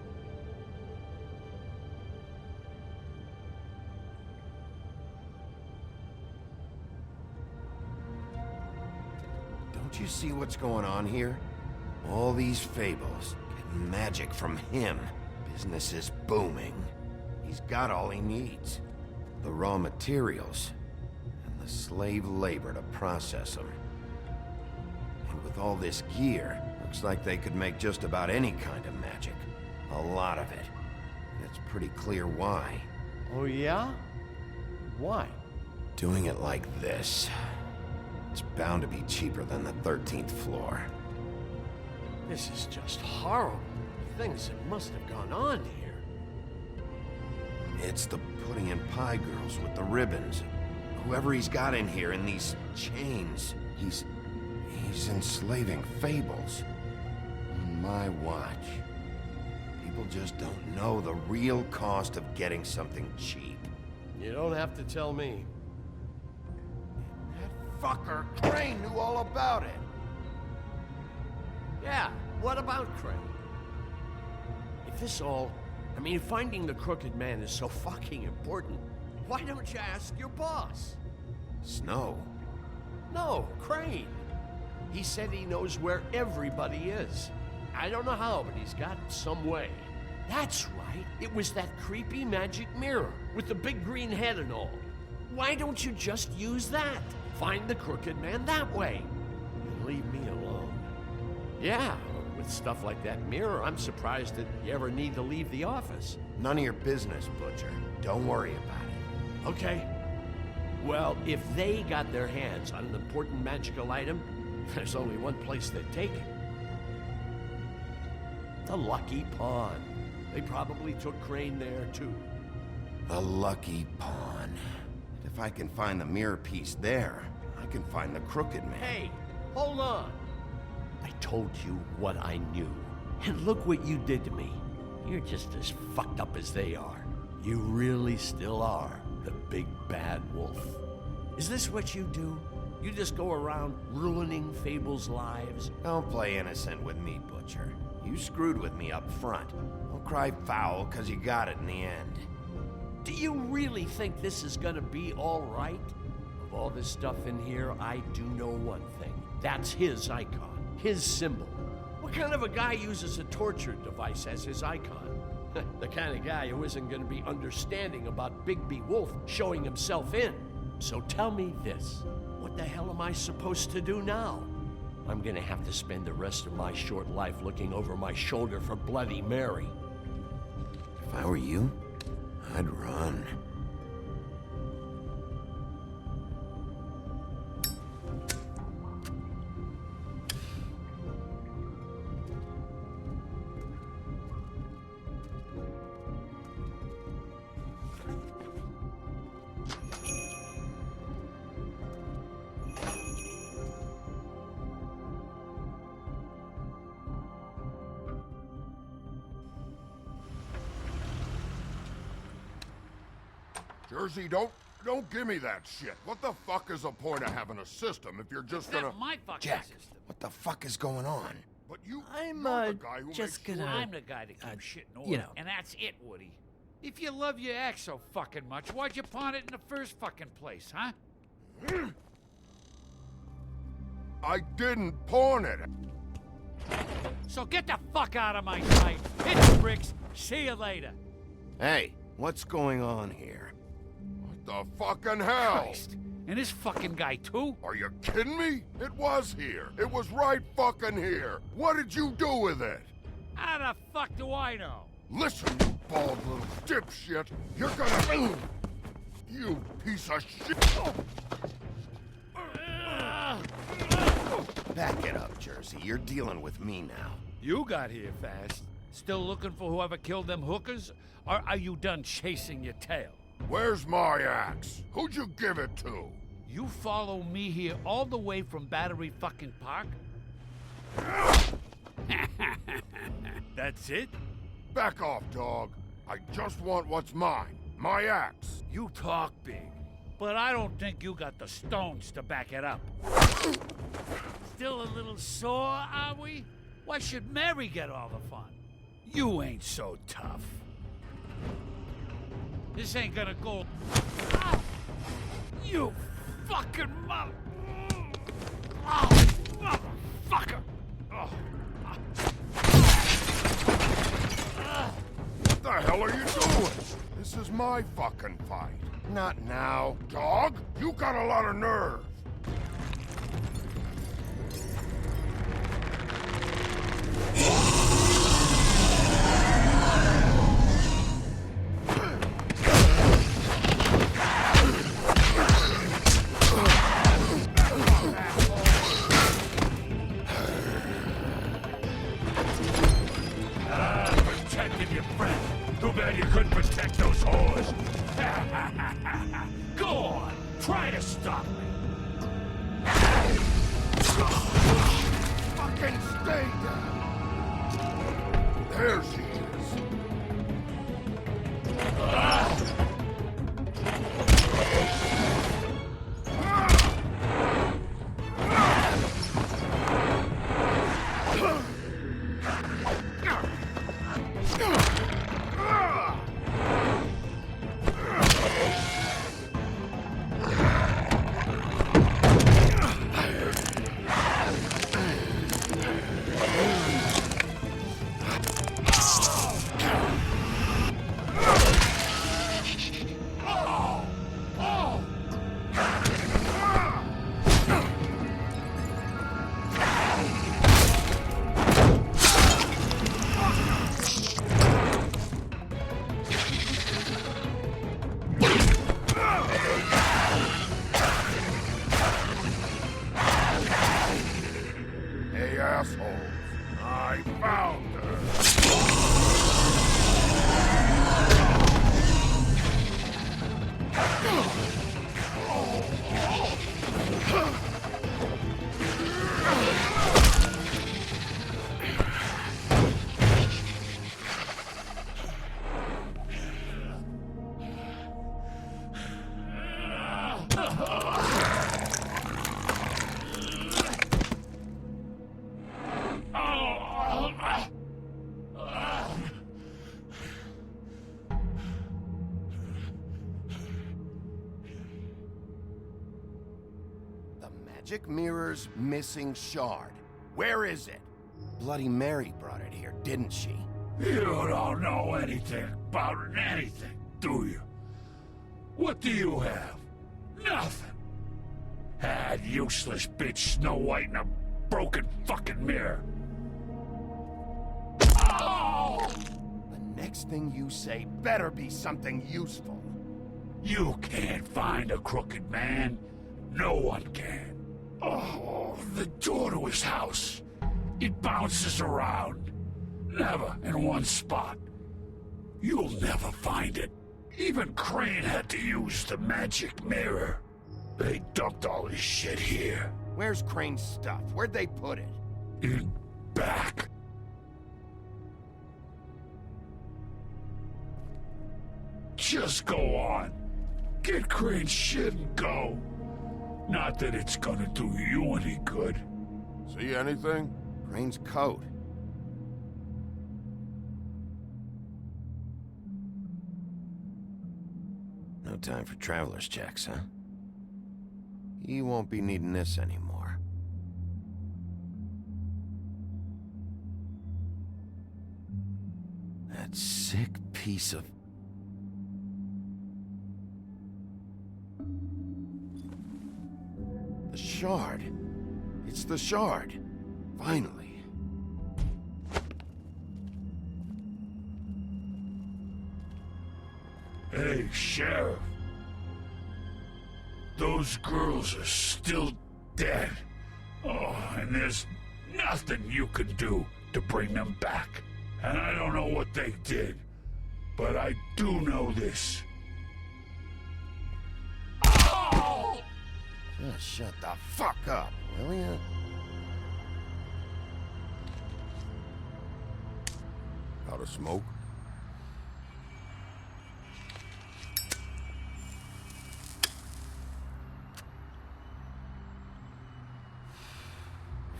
Don't you see what's going on here? All these fables, getting magic from him. Business is booming. He's got all he needs. The raw materials, and the slave labor to process them. And with all this gear, looks like they could make just about any kind of magic. A lot of it. And it's pretty clear why. Oh, yeah? Why? Doing it like this, it's bound to be cheaper than the 13th floor. This is just horrible. The things that must have gone on here. It's the pudding and pie girls with the ribbons. Whoever he's got in here in these chains, he's enslaving fables. On my watch. People just don't know the real cost of getting something cheap. You don't have to tell me. That fucker Crane knew all about it. Yeah, what about Crane? If this all... I mean, finding the Crooked Man is so fucking important. Why don't you ask your boss? Snow? No, Crane. He said he knows where everybody is. I don't know how, but he's got some way. That's right. It was that creepy magic mirror with the big green head and all. Why don't you just use that? Find the Crooked Man that way. And leave me alone. Yeah, with stuff like that mirror, I'm surprised that you ever need to leave the office. None of your business, Butcher. Don't worry about it. Okay. Well, if they got their hands on an important magical item, there's only one place they'd take it. The Lucky Pawn. They probably took Crane there, too. The Lucky Pawn. If I can find the mirror piece there, I can find the Crooked Man. Hey, hold on. I told you what I knew. And look what you did to me. You're just as fucked up as they are. You really still are the big bad wolf. Is this what you do? You just go around ruining Fable's lives? Don't play innocent with me, Butcher. You screwed with me up front. Don't cry foul, because you got it in the end. Do you really think this is gonna be all right? Of all this stuff in here, I do know one thing. That's his icon, his symbol. What kind of a guy uses a torture device as his icon? The kind of guy who isn't gonna be understanding about Bigby Wolf showing himself in. So tell me this, what the hell am I supposed to do now? I'm gonna have to spend the rest of my short life looking over my shoulder for Bloody Mary. If I were you, I'd run. Jersey, don't give me that shit. What the fuck is the point of having a system if you're just gonna... That's my fucking Jack, system. what the fuck is going on? But you... I'm, you're the guy who just makes gonna... I'm the guy that keeps shit in order, you know. and that's it, Woody. If you love your ex so fucking much, why'd you pawn it in the first fucking place, huh? I didn't pawn it. So get the fuck out of my sight. Hit the bricks. See you later. Hey, what's going on here? What the fucking hell? Christ. And this fucking guy, too? Are you kidding me? It was here. It was right fucking here. What did you do with it? How the fuck do I know? Listen, you bald little dipshit. You're gonna... You piece of shit. Back it up, Jersey. You're dealing with me now. You got here fast. Still looking for whoever killed them hookers? Or are you done chasing your tail? Where's my axe? Who'd you give it to? You follow me here all the way from Battery fucking Park? That's it? Back off, dog. I just want what's mine. My axe. You talk big, but I don't think you got the stones to back it up. Still a little sore, are we? Why should Mary get all the fun? You ain't so tough. This ain't gonna go... Ah! You fucking mother... Oh, motherfucker! Oh. hell are you doing? This is my fucking fight. Not now. Dog, you got a lot of nerve. Protected your friend. Too bad you couldn't protect those whores. Go on, try to stop me. Fucking stay down. There she is. Hey, assholes. I found her. The magic mirror's missing shard. Where is it? Bloody Mary brought it here, didn't she? You don't know anything about anything, do you? What do you have? Nothing. That useless bitch Snow White in a broken fucking mirror. Oh! The next thing you say better be something useful. You can't find a crooked man. No one can. Oh, the door to his house. It bounces around. Never in one spot. You'll never find it. Even Crane had to use the magic mirror. They dumped all his shit here. Where's Crane's stuff? Where'd they put it? In back. Just go on. Get Crane's shit and go. Not that it's gonna do you any good. See anything? Crane's coat. No time for traveler's checks, huh? He won't be needing this anymore. That sick piece of... The shard. It's the shard. Finally. Hey, Sheriff. Those girls are still dead. Oh, and there's nothing you can do to bring them back. And I don't know what they did, but I do know this. Oh! Just shut the fuck up, will ya? Out of smoke?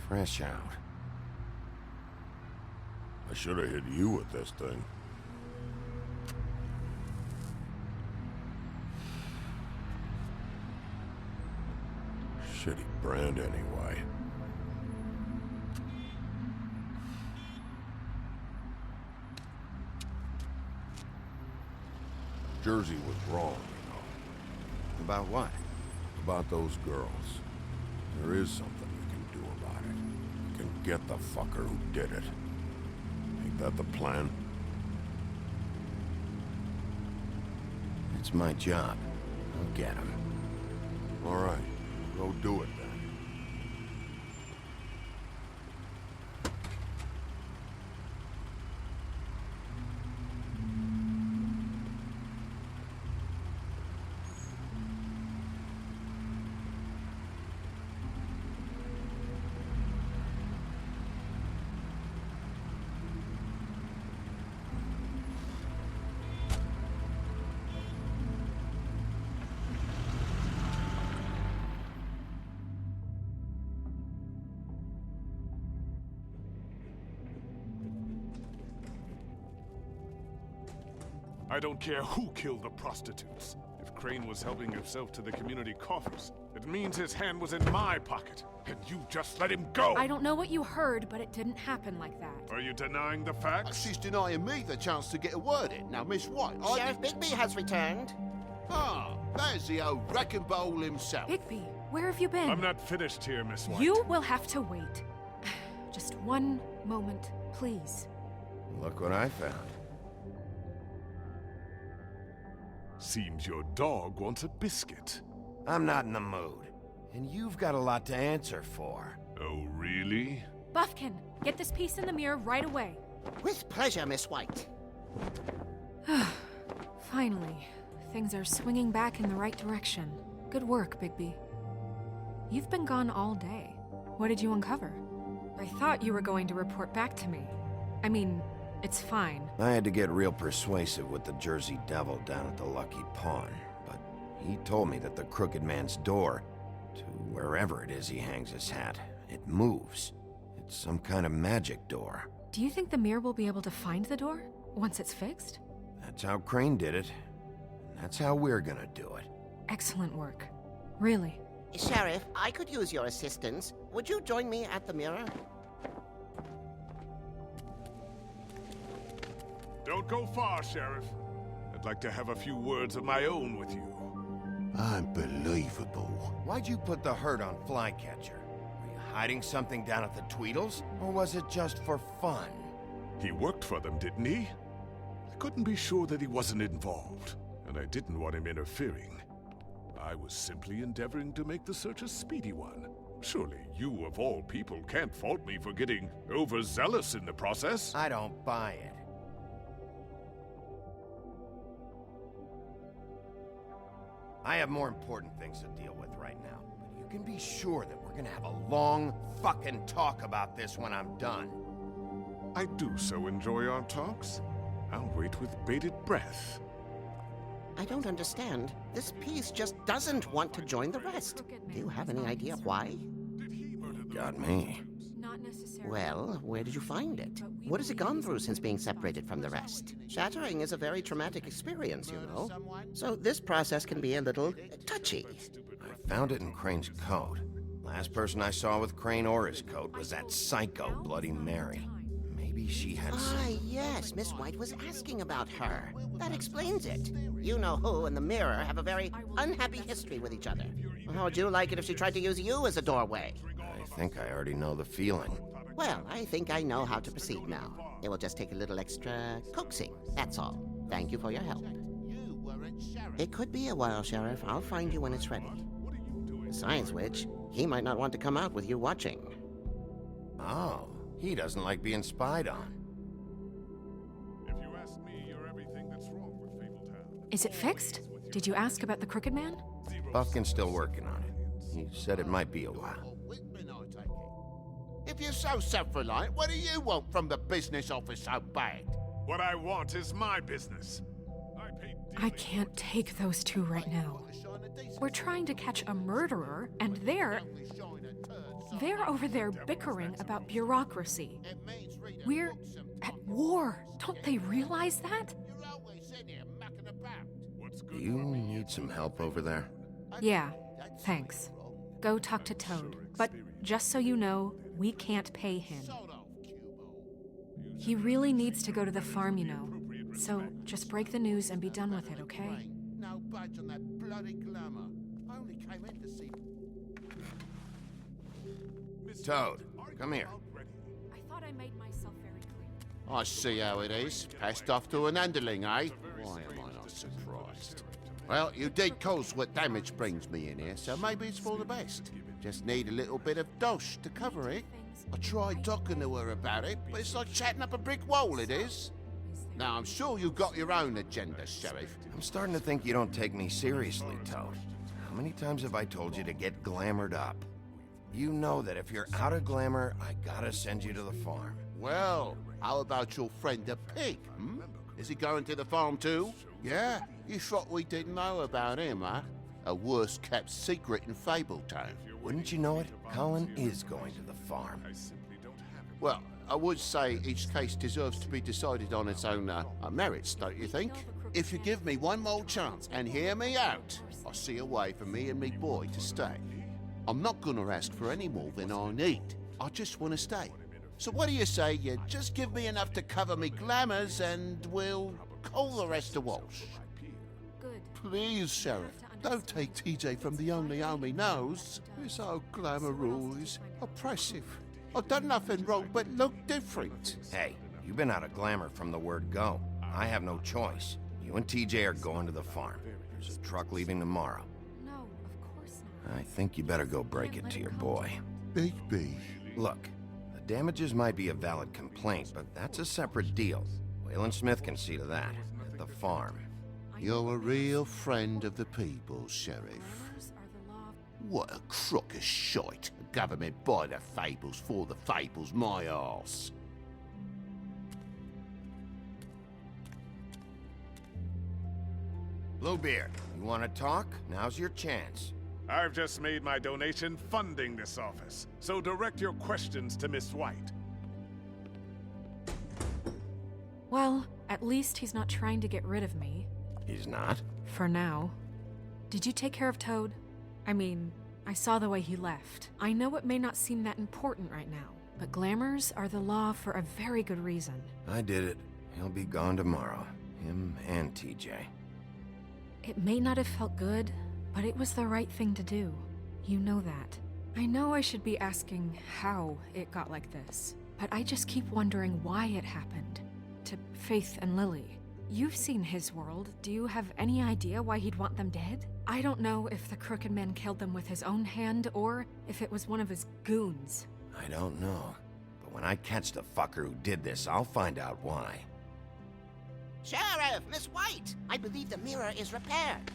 Fresh out. I should have hit you with this thing. Shitty brand anyway. Jersey was wrong, you know. About what? About those girls. There is something we can do about it. We can get the fucker who did it. Ain't that the plan? It's my job. I'll get him. All right, go do it then. I don't care who killed the prostitutes. If Crane was helping himself to the community coffers, it means his hand was in my pocket, and you just let him go! I don't know what you heard, but it didn't happen like that. Are you denying the facts? She's denying me the chance to get a word in. Now, Miss White, Sheriff Bigby has returned. Ah, there's the old wrecking bowl himself. Bigby, where have you been? I'm not finished here, Miss White. You will have to wait. Just one moment, please. Look what I found. Seems your dog wants a biscuit. I'm not in the mood. And you've got a lot to answer for. Oh, really? Buffkin, get this piece in the mirror right away. With pleasure, Miss White. Finally, things are swinging back in the right direction. Good work, Bigby. You've been gone all day. What did you uncover? I thought you were going to report back to me. I mean, it's fine. I had to get real persuasive with the Jersey Devil down at the Lucky Pawn, but he told me that the Crooked Man's door, to wherever it is he hangs his hat, it moves. It's some kind of magic door. Do you think the mirror will be able to find the door once it's fixed? That's how Crane did it. And that's how we're gonna do it. Excellent work. Really. Sheriff, I could use your assistance. Would you join me at the mirror? Don't go far, Sheriff. I'd like to have a few words of my own with you. Unbelievable. Why'd you put the hurt on Flycatcher? Were you hiding something down at the Tweedles? Or was it just for fun? He worked for them, didn't he? I couldn't be sure that he wasn't involved, and I didn't want him interfering. I was simply endeavoring to make the search a speedy one. Surely you, of all people, can't fault me for getting overzealous in the process. I don't buy it. I have more important things to deal with right now, but you can be sure that we're gonna have a long fucking talk about this when I'm done. I do so enjoy our talks. I'll wait with bated breath. I don't understand. This piece just doesn't want to join the rest. Do you have any idea why? Got me. Not necessarily. Well, where did you find it? What has it gone through since being separated from the rest? Shattering is a very traumatic experience, you know. So this process can be a little touchy. I found it in Crane's coat. Last person I saw with Crane or his coat was that psycho Bloody Mary. Maybe she had some... Ah, yes, Miss White was asking about her. That explains it. You know who and the mirror have a very unhappy history with each other. How would you like it if she tried to use you as a doorway? I think I already know the feeling. Well, I think I know how to proceed now. It will just take a little extra coaxing, that's all. Thank you for your help. It could be a while, Sheriff. I'll find you when it's ready. Besides which, he might not want to come out with you watching. Oh, he doesn't like being spied on. If you ask me, you're everything that's wrong with Fabletown. Is it fixed? Did you ask about the Crooked Man? Buffkin's still working on it. He said it might be a while. If you're so self-reliant, what do you want from the business office so bad? What I want is my business. I can't take those two right now. We're trying to catch a murderer, and they're over there bickering about bureaucracy. We're at war. Don't they realize that? Do you need some help over there? Yeah, thanks. Go talk to Toad. But just so you know, we can't pay him. He really needs to go to the farm, you know. So just break the news and be done with it, okay? No budge on that bloody glamour. I only came in to see... Toad, come here. I thought I made myself very clear. I see how it is. Passed off to an underling, eh? Why am I not surprised? Well, you did cause what damage brings me in here, so maybe it's for the best. Just need a little bit of dosh to cover it. I tried talking to her about it, but it's like chatting up a brick wall, it is. Now, I'm sure you've got your own agenda, Sheriff. I'm starting to think you don't take me seriously, Toad. How many times have I told you to get glamored up? You know that if you're out of glamour, I gotta send you to the farm. Well, how about your friend the pig, hmm? Is he going to the farm too? Yeah? You thought we didn't know about him, huh? A worst-kept secret in Fabletown. Wouldn't you know it? Colin is going to the farm. Well, I would say each case deserves to be decided on its own merits, don't you think? If you give me one more chance and hear me out, I'll see a way for me and me boy to stay. I'm not gonna ask for any more than I need. I just want to stay. So what do you say you just give me enough to cover me glamours and we'll call the rest a wash? Good. Please, Sheriff, don't take TJ from the only home he knows. He's so glamorous, oppressive. I've done nothing wrong but look different. Hey, you've been out of glamour from the word go. I have no choice. You and TJ are going to the farm. There's a truck leaving tomorrow. No, of course not. I think you better go break it to your boy. Big B. Look, the damages might be a valid complaint, but that's a separate deal. Waylon Smith can see to that, at the farm. You're a real friend of the people, Sheriff. What a crook of shite. The government by the fables, for the fables, my arse. Bluebeard, you want to talk? Now's your chance. I've just made my donation funding this office, so direct your questions to Miss White. Well, at least he's not trying to get rid of me. He's not? For now. Did you take care of Toad? I mean, I saw the way he left. I know it may not seem that important right now, but glamours are the law for a very good reason. I did it. He'll be gone tomorrow. Him and TJ. It may not have felt good, but it was the right thing to do. You know that. I know I should be asking how it got like this, but I just keep wondering why it happened. To Faith and Lily. You've seen his world. Do you have any idea why he'd want them dead? I don't know if the Crooked Man killed them with his own hand or if it was one of his goons. I don't know. But when I catch the fucker who did this, I'll find out why. Sheriff, Miss White! I believe the mirror is repaired.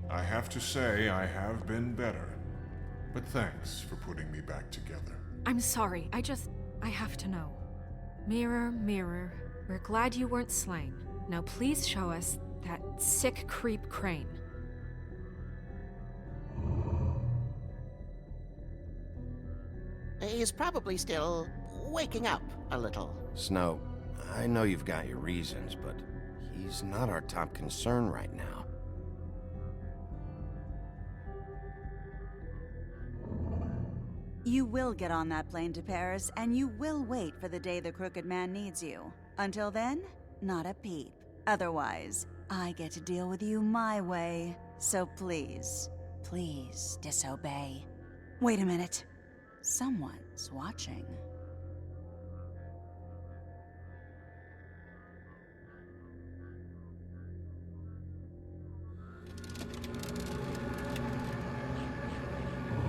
I have to say I have been better. But thanks for putting me back together. I'm sorry. I have to know. Mirror, mirror, we're glad you weren't slain. Now please show us that sick creep Crane. He's probably still waking up a little. Snow, I know you've got your reasons, but he's not our top concern right now. You will get on that plane to Paris, and you will wait for the day the Crooked Man needs you. Until then, not a peep. Otherwise, I get to deal with you my way. So please, please disobey. Wait a minute. Someone's watching.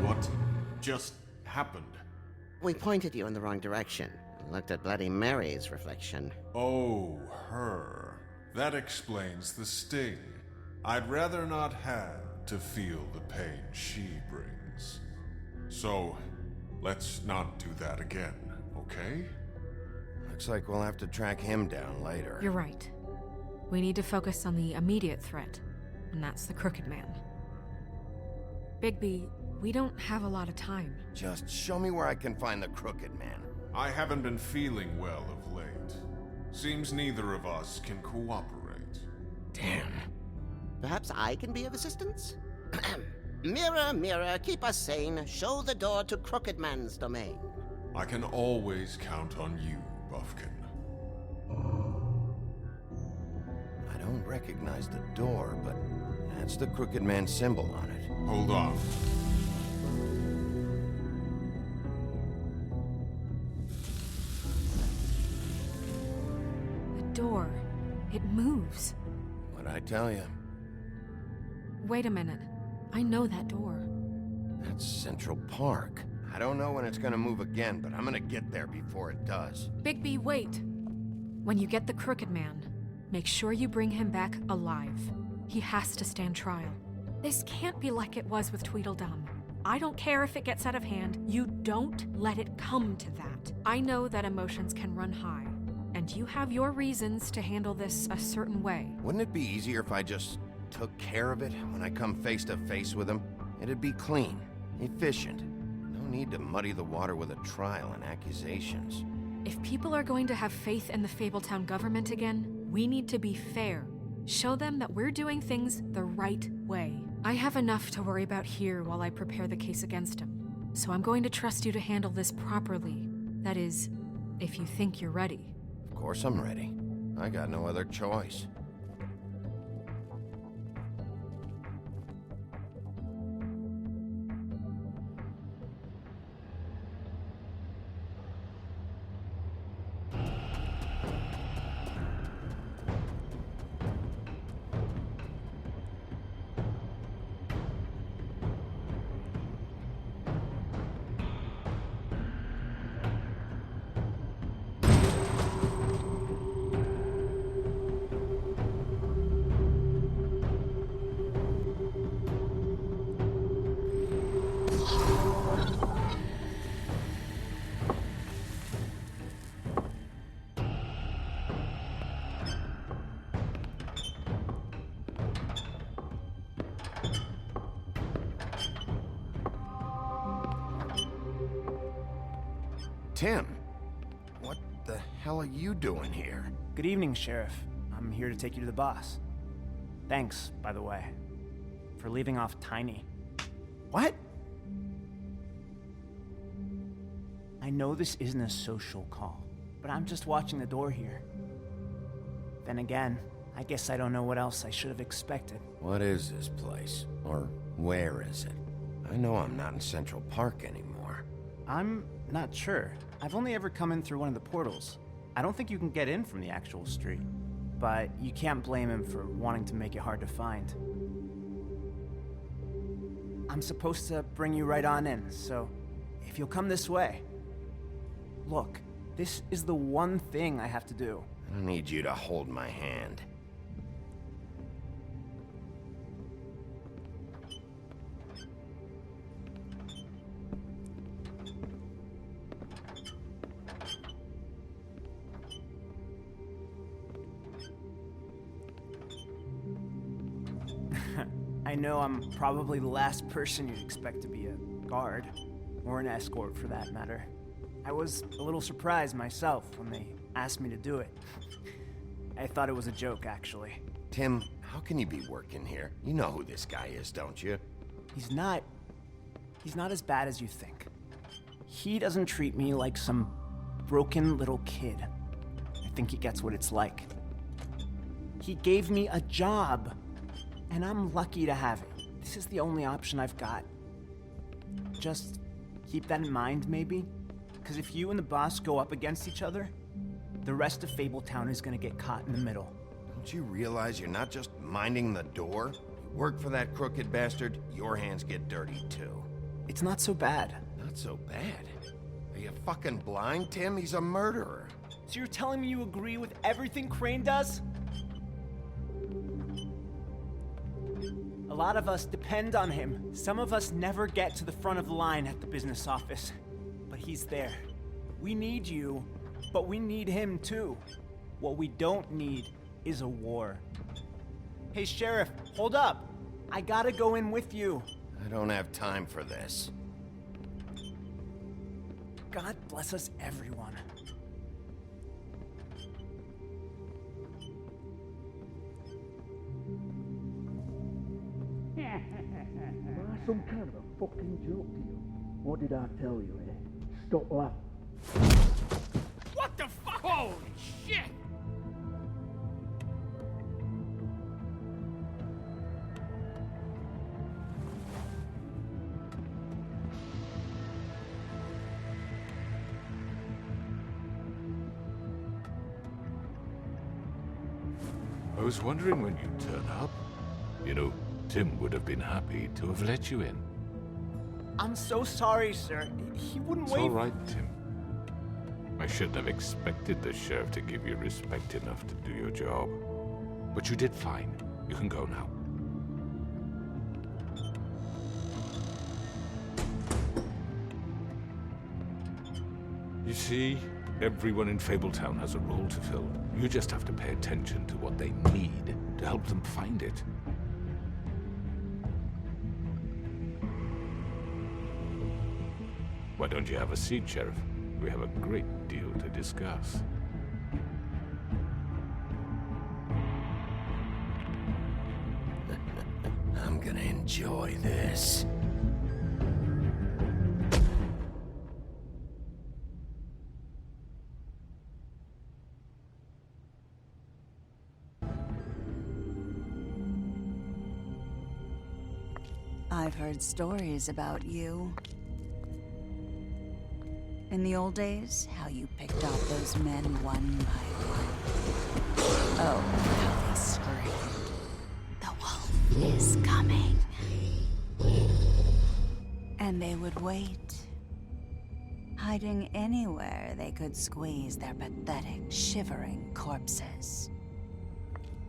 What just happened? We pointed you in the wrong direction and looked at Bloody Mary's reflection. Oh, her. That explains the sting. I'd rather not have to feel the pain she brings. So, let's not do that again, okay? Looks like we'll have to track him down later. You're right. We need to focus on the immediate threat, and that's the Crooked Man. Bigby, we don't have a lot of time. Just show me where I can find the Crooked Man. I haven't been feeling well of late. Seems neither of us can cooperate. Damn. Perhaps I can be of assistance? Mirror, mirror, keep us sane. Show the door to Crooked Man's domain. I can always count on you, Buffkin. I don't recognize the door, but that's the Crooked Man symbol on it. Hold on. The door. It moves. What'd I tell you? Wait a minute. I know that door. That's Central Park. I don't know when it's gonna move again, but I'm gonna get there before it does. Bigby, wait. When you get the Crooked Man, make sure you bring him back alive. He has to stand trial. This can't be like it was with Tweedledum. I don't care if it gets out of hand. You don't let it come to that. I know that emotions can run high, and you have your reasons to handle this a certain way. Wouldn't it be easier if I just took care of it when I come face to face with him? It'd be clean, efficient. No need to muddy the water with a trial and accusations. If people are going to have faith in the Fabletown government again, we need to be fair. Show them that we're doing things the right way. I have enough to worry about here while I prepare the case against him. So I'm going to trust you to handle this properly. That is, if you think you're ready. Of course I'm ready. I got no other choice. Tim, what the hell are you doing here? Good evening, Sheriff. I'm here to take you to the boss. Thanks, by the way, for leaving off Tiny. What? I know this isn't a social call, but I'm just watching the door here. Then again, I guess I don't know what else I should have expected. What is this place? Or where is it? I know I'm not in Central Park anymore. I'm not sure. I've only ever come in through one of the portals. I don't think you can get in from the actual street. But you can't blame him for wanting to make it hard to find. I'm supposed to bring you right on in, so if you'll come this way. Look, this is the one thing I have to do. I need you to hold my hand. I know I'm probably the last person you'd expect to be a guard, or an escort for that matter. I was a little surprised myself when they asked me to do it. I thought it was a joke, actually. Tim, how can you be working here? You know who this guy is, don't you? He's not as bad as you think. He doesn't treat me like some broken little kid. I think he gets what it's like. He gave me a job, and I'm lucky to have it. This is the only option I've got. Just keep that in mind, maybe? Because if you and the boss go up against each other, the rest of Fabletown is gonna get caught in the middle. Don't you realize you're not just minding the door? You work for that crooked bastard, your hands get dirty too. It's not so bad. Not so bad? Are you fucking blind, Tim? He's a murderer. So you're telling me you agree with everything Crane does? A lot of us depend on him. Some of us never get to the front of the line at the business office. But he's there. We need you, but we need him too. What we don't need is a war. Hey, Sheriff, hold up. I gotta go in with you. I don't have time for this. God bless us, everyone. Am I some kind of a fucking joke to you? What did I tell you, eh? Stop laughing. What the fuck? Holy shit! I was wondering when you'd turn up. You know, Tim would have been happy to have let you in. I'm so sorry, sir. He wouldn't It's wait. all right, Tim. I shouldn't have expected the sheriff to give you respect enough to do your job. But you did fine. You can go now. You see, everyone in Fabletown has a role to fill. You just have to pay attention to what they need to help them find it. Why don't you have a seat, Sheriff? We have a great deal to discuss. I'm gonna enjoy this. I've heard stories about you. In the old days, how you picked off those men one by one. Oh, how they screamed. The wolf is coming. And they would wait, hiding anywhere they could squeeze their pathetic, shivering corpses.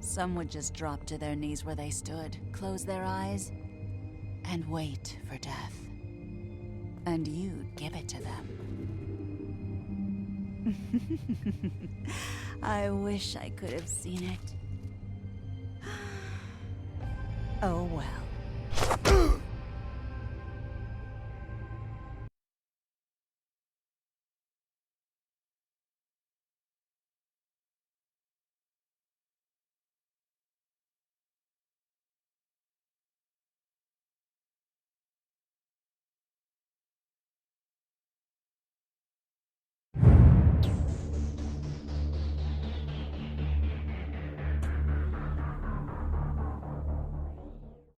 Some would just drop to their knees where they stood, close their eyes, and wait for death. And you'd give it to them. I wish I could have seen it. Oh well.